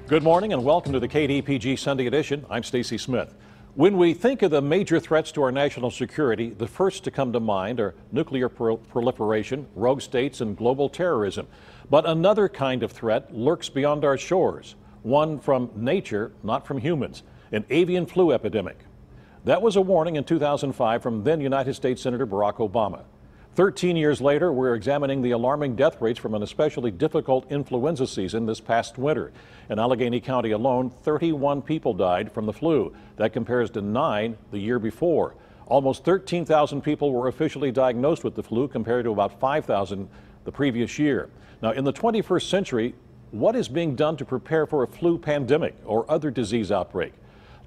Good morning and welcome to the KDPG Sunday edition. I'm Stacy Smith. When we think of the major threats to our national security, the first to come to mind are nuclear proliferation, rogue states, and global terrorism. But another kind of threat lurks beyond our shores, one from nature, not from humans, an avian flu epidemic. That was a warning in 2005 from then United States Senator Barack Obama. 13 years later, we're examining the alarming death rates from an especially difficult influenza season this past winter. In Allegheny County alone, 31 people died from the flu. That compares to 9 the year before. Almost 13,000 people were officially diagnosed with the flu compared to about 5,000 the previous year. Now, in the 21st century, what is being done to prepare for a flu pandemic or other disease outbreak?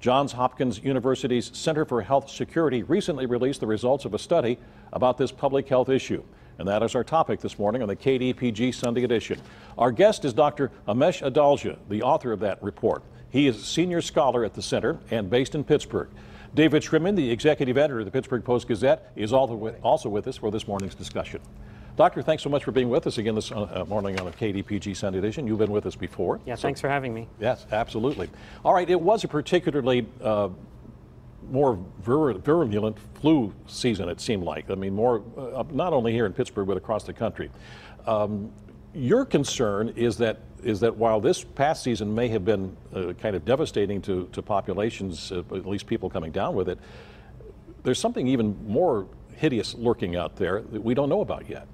Johns Hopkins University's Center for Health Security recently released the results of a study about this public health issue. And that is our topic this morning on the KDPG Sunday edition. Our guest is Dr. Amesh Adalja, the author of that report. He is a senior scholar at the center and based in Pittsburgh. David Schrimman, the executive editor of the Pittsburgh Post-Gazette, is also with us for this morning's discussion. Doctor, thanks so much for being with us again this morning on a KDPG Sunday edition. You've been with us before. Yeah, thanks for having me. Yes, absolutely. All right, it was a particularly more virulent flu season, it seemed like. I mean, more not only here in Pittsburgh, but across the country. Your concern is that while this past season may have been kind of devastating to populations, at least people coming down with it, there's something even more hideous lurking out there that we don't know about yet.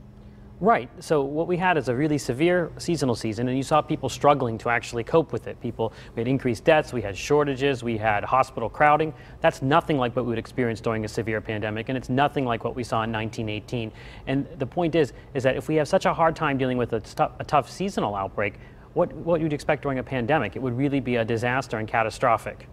Right. So what we had is a really severe seasonal season, and you saw people struggling to actually cope with it. We had increased deaths, we had shortages, we had hospital crowding. That's nothing like what we would experience during a severe pandemic, and it's nothing like what we saw in 1918. And the point is that if we have such a hard time dealing with a tough seasonal outbreak, what you'd expect during a pandemic? It would really be a disaster and catastrophic.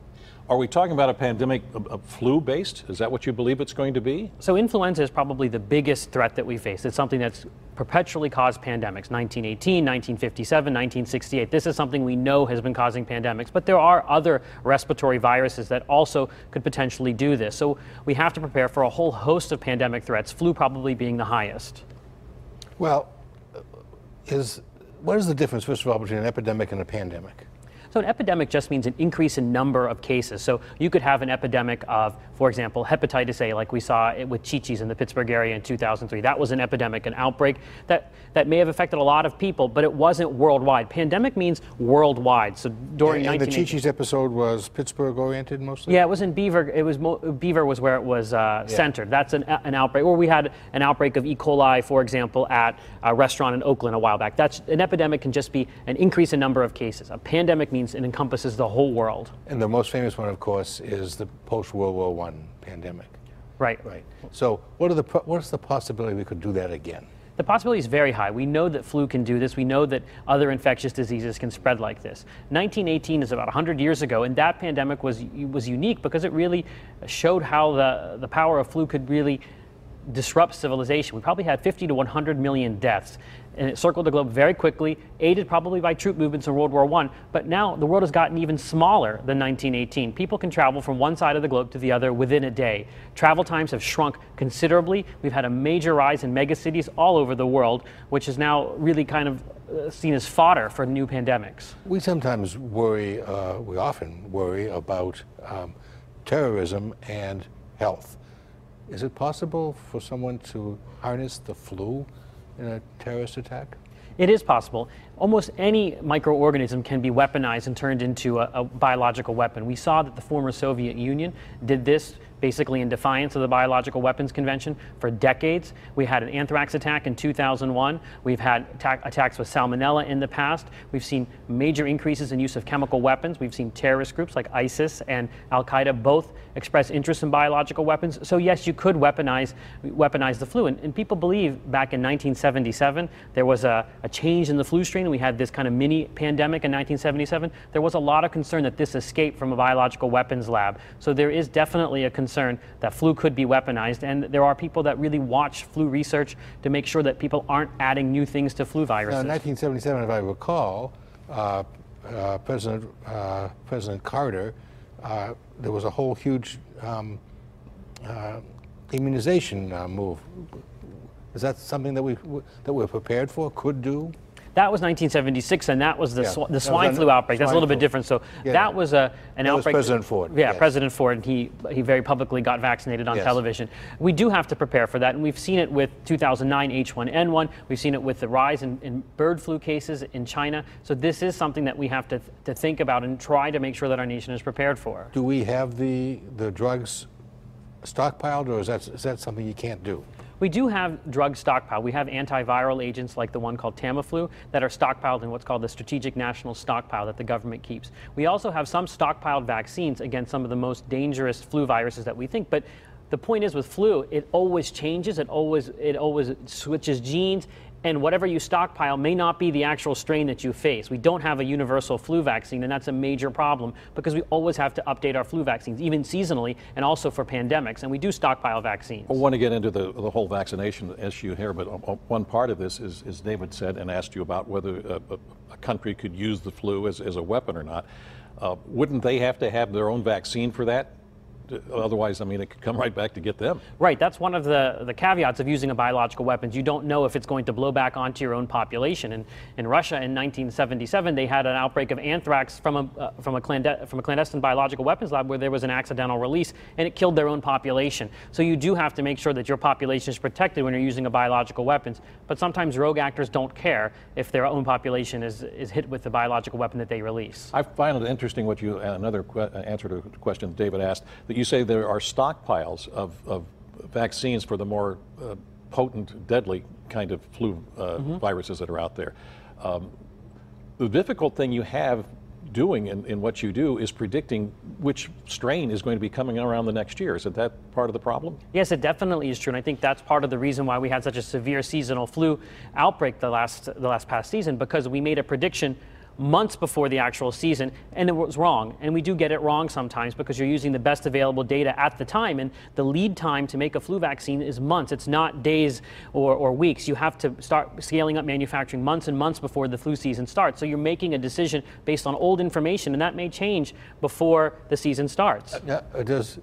Are we talking about a pandemic flu-based? Is that what you believe it's going to be? So influenza is probably the biggest threat that we face. It's something that's perpetually caused pandemics. 1918, 1957, 1968. This is something we know has been causing pandemics, but there are other respiratory viruses that also could potentially do this. So we have to prepare for a whole host of pandemic threats, flu probably being the highest. Well, what is the difference, first of all, between an epidemic and a pandemic? So an epidemic just means an increase in number of cases. So you could have an epidemic of, for example, hepatitis A, like we saw with Chi-Chi's in the Pittsburgh area in 2003. That was an epidemic, an outbreak that may have affected a lot of people, but it wasn't worldwide. Pandemic means worldwide. So during and the Chi-Chi's episode was Pittsburgh oriented mostly? Yeah, it was in Beaver. Beaver was where it was centered. That's an outbreak. Or we had an outbreak of E. coli, for example, at a restaurant in Oakland a while back. An epidemic can just be an increase in number of cases. A pandemic means it encompasses the whole world. And the most famous one, of course, is the post-World War I pandemic. Right. Right. So what's the possibility we could do that again? The possibility is very high. We know that flu can do this. We know that other infectious diseases can spread like this. 1918 is about 100 years ago, and that pandemic was unique because it really showed how the power of flu could really disrupt civilization. We probably had 50 to 100 million deaths, and it circled the globe very quickly, aided probably by troop movements in World War I. But now the world has gotten even smaller than 1918. People can travel from one side of the globe to the other within a day. Travel times have shrunk considerably. We've had a major rise in megacities all over the world, which is now really kind of seen as fodder for new pandemics. We sometimes worry, we often worry about terrorism and health. Is it possible for someone to harness the flu in a terrorist attack? It is possible. Almost any microorganism can be weaponized and turned into a biological weapon. We saw that the former Soviet Union did this basically in defiance of the Biological Weapons Convention for decades. We had an anthrax attack in 2001. We've had attacks with salmonella in the past. We've seen major increases in use of chemical weapons. We've seen terrorist groups like ISIS and Al-Qaeda both express interest in biological weapons. So yes, you could weaponize the flu. And people believe back in 1977, there was a change in the flu strain, and we had this kind of mini pandemic in 1977. There was a lot of concern that this escaped from a biological weapons lab. So there is definitely a concern that flu could be weaponized, and there are people that really watch flu research to make sure that people aren't adding new things to flu viruses. Now, in 1977, if I recall, President Carter, there was a whole huge immunization move. Is that something that we're prepared for, could do? That was 1976, and that was the, Yeah. the swine flu outbreak. That's a little bit different. So Yeah. that was an That was outbreak. President Ford. Yeah, Yes. President Ford. And he very publicly got vaccinated on Yes. television. We do have to prepare for that, and we've seen it with 2009 H1N1. We've seen it with the rise in bird flu cases in China. So this is something that we have to think about and try to make sure that our nation is prepared for. Do we have the drugs stockpiled, or is that something you can't do? We do have drugs stockpiled. We have antiviral agents like the one called Tamiflu that are stockpiled in what's called the Strategic National Stockpile that the government keeps. We also have some stockpiled vaccines against some of the most dangerous flu viruses that we think. But the point is with flu, it always changes. It always switches genes. And whatever you stockpile may not be the actual strain that you face. We don't have a universal flu vaccine, and that's a major problem because we always have to update our flu vaccines, even seasonally, and also for pandemics, and we do stockpile vaccines. I want to get into the whole vaccination issue here, but one part of this is, as David said and asked you about whether a country could use the flu as a weapon or not. Wouldn't they have to have their own vaccine for that? Otherwise, I mean, it could come right back to get them. Right, that's one of the caveats of using a biological weapon. You don't know if it's going to blow back onto your own population. And in Russia in 1977, they had an outbreak of anthrax from a clandestine biological weapons lab where there was an accidental release, and it killed their own population. So you do have to make sure that your population is protected when you're using a biological weapons. But sometimes rogue actors don't care if their own population is hit with the biological weapon that they release. I find it interesting what you, another answer to a question that David asked, that you say there are stockpiles of vaccines for the more potent, deadly kind of flu viruses that are out there. The difficult thing you have doing in what you do is predicting which strain is going to be coming around the next year. Isn't that part of the problem? Yes, it definitely is true, and I think that's part of the reason why we had such a severe seasonal flu outbreak the past season, because we made a prediction months before the actual season, and it was wrong. And we do get it wrong sometimes because you're using the best available data at the time, and the lead time to make a flu vaccine is months. It's not days or weeks. You have to start scaling up manufacturing months and months before the flu season starts. So you're making a decision based on old information, and that may change before the season starts. Does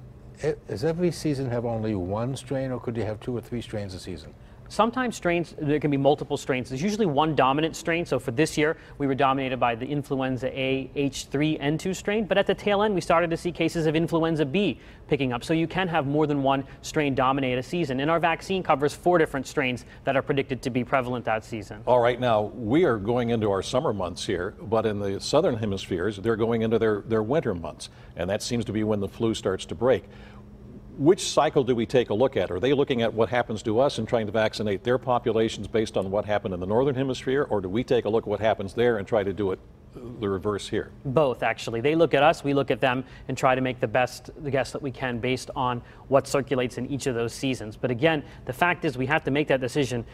every season have only one strain, or could you have 2 or 3 strains a season? Sometimes strains, there can be multiple strains. There's usually one dominant strain. So for this year, we were dominated by the influenza A H3N2 strain. But at the tail end, we started to see cases of influenza B picking up. So you can have more than one strain dominate a season. And our vaccine covers 4 different strains that are predicted to be prevalent that season. All right, now we are going into our summer months here, but in the southern hemispheres, they're going into their winter months. And that seems to be when the flu starts to break. Which cycle do we take a look at? Are they looking at what happens to us and trying to vaccinate their populations based on what happened in the northern hemisphere, or do we take a look at what happens there and try to do it the reverse here? Both, actually. They look at us, we look at them, and try to make the guess that we can based on what circulates in each of those seasons. But again, the fact is we have to make that decision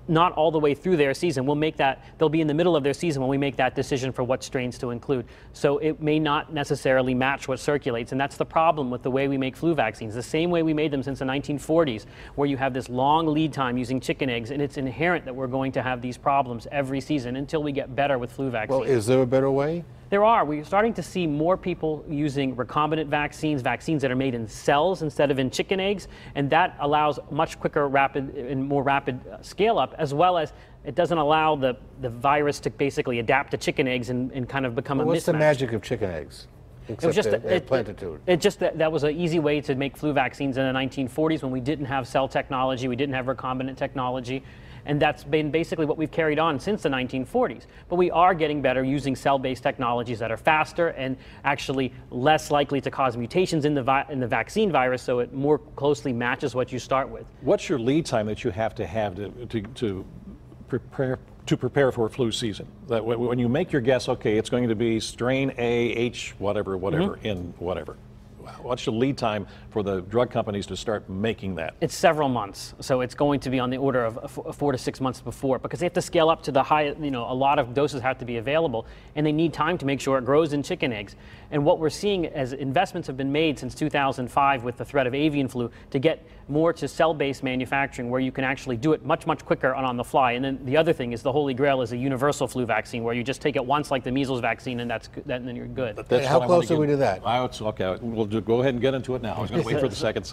not all the way through their season. We'll make that, they'll be in the middle of their season when we make that decision for what strains to include. So it may not necessarily match what circulates, and that's the problem with the way we make flu vaccines. The same way we made them since the 1940s, where you have this long lead time using chicken eggs, and it's inherent that we're going to have these problems every season until we get better with flu vaccines. Well, is there a better way? There are. We're starting to see more people using recombinant vaccines that are made in cells instead of in chicken eggs, and that allows much quicker, more rapid scale up, as well as it doesn't allow the virus to basically adapt to chicken eggs and kind of become a mismatch. What's the magic of chicken eggs? It was just plentitude. That was an easy way to make flu vaccines in the 1940s when we didn't have cell technology, we didn't have recombinant technology. And that's been basically what we've carried on since the 1940s. But we are getting better using cell-based technologies that are faster and actually less likely to cause mutations in the vaccine virus, so it more closely matches what you start with. What's your lead time that you have to prepare for a flu season? That when you make your guess, okay, it's going to be strain A, H, whatever, in whatever. What's the lead time for the drug companies to start making that? It's several months, so it's going to be on the order of 4 to 6 months before, because they have to scale up to the high, a lot of doses have to be available, and they need time to make sure it grows in chicken eggs. And what we're seeing as investments have been made since 2005 with the threat of avian flu to get more to cell-based manufacturing where you can actually do it much, much quicker and on the fly. And then the other thing is the holy grail is a universal flu vaccine where you just take it once like the measles vaccine and then you're good. How close are we to that? Okay, we'll go ahead and get into it now. I was going to wait for the second.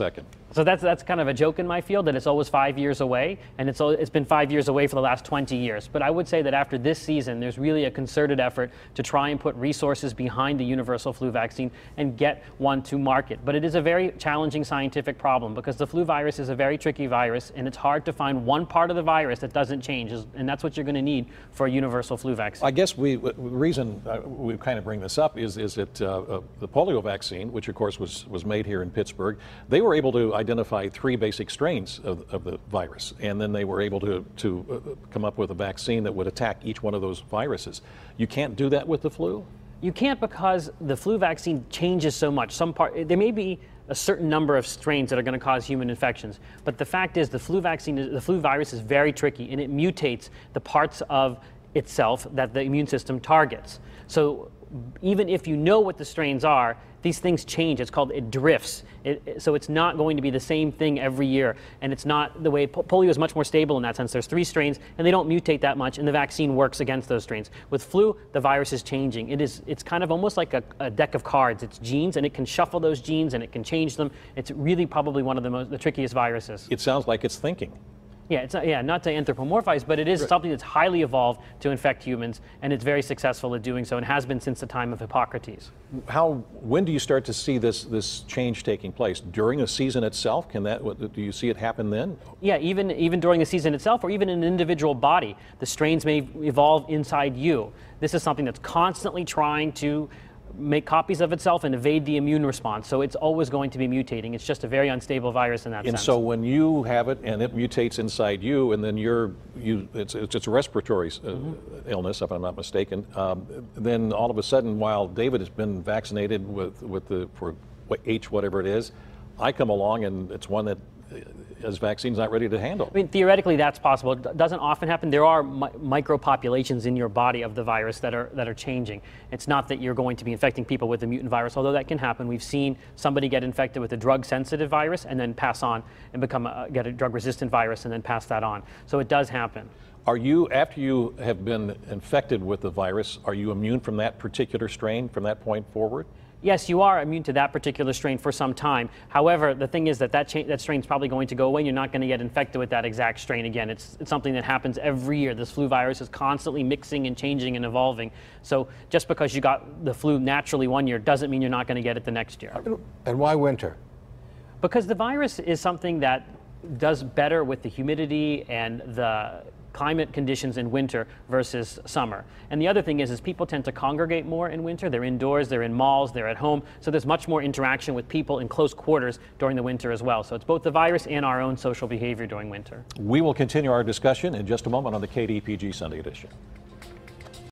So that's kind of a joke in my field, that it's always 5 years away, and it's been 5 years away for the last 20 years. But I would say that after this season, there's really a concerted effort to try and put resources behind the universal flu vaccine and get one to market. But it is a very challenging scientific problem, because the flu virus is a very tricky virus, and it's hard to find one part of the virus that doesn't change, and that's what you're going to need for a universal flu vaccine. I guess the reason we kind of bring this up is that the polio vaccine, which of course was made here in Pittsburgh, they were able to identify 3 basic strains of the virus, and then they were able to come up with a vaccine that would attack each one of those viruses. You can't do that with the flu? You can't, because the flu vaccine changes so much. There may be a certain number of strains that are going to cause human infections, but the fact is the flu virus is very tricky, and it mutates the parts of itself that the immune system targets. So even if you know what the strains are, these things change. It drifts. So it's not going to be the same thing every year. And it's not the way polio is much more stable in that sense. There's 3 strains, and they don't mutate that much, and the vaccine works against those strains. With flu, the virus is changing. It's kind of almost like a deck of cards. It's genes, and it can shuffle those genes, and it can change them. It's really probably one of the trickiest viruses. It sounds like it's thinking. Yeah, not to anthropomorphize, but it is something that's highly evolved to infect humans, and it's very successful at doing so, and has been since the time of Hippocrates. When do you start to see this change taking place? During the season itself? Do you see it happen then? Yeah, even during the season itself, or even in an individual body, the strains may evolve inside you. This is something that's constantly trying to make copies of itself and evade the immune response. So it's always going to be mutating. It's just a very unstable virus in that sense. And so when you have it and it mutates inside you, and then it's a respiratory illness, if I'm not mistaken, then all of a sudden, while David has been vaccinated for H whatever it is, I come along and it's one that his vaccine's not ready to handle. I mean, theoretically, that's possible. It doesn't often happen. There are micropopulations in your body of the virus that are changing. It's not that you're going to be infecting people with a mutant virus, although that can happen. We've seen somebody get infected with a drug-sensitive virus and then pass on and get a drug-resistant virus and then pass that on. So it does happen. After you have been infected with the virus, are you immune from that particular strain from that point forward? Yes, you are immune to that particular strain for some time. However, the thing is that strain is probably going to go away. You're not going to get infected with that exact strain again. It's something that happens every year. This flu virus is constantly mixing and changing and evolving. So just because you got the flu naturally one year doesn't mean you're not going to get it the next year. And why winter? Because the virus is something that does better with the humidity and the climate conditions in winter versus summer. And the other thing is people tend to congregate more in winter. They're indoors, they're in malls, they're at home. So there's much more interaction with people in close quarters during the winter as well. So it's both the virus and our own social behavior during winter. We will continue our discussion in just a moment on the KDPG Sunday edition.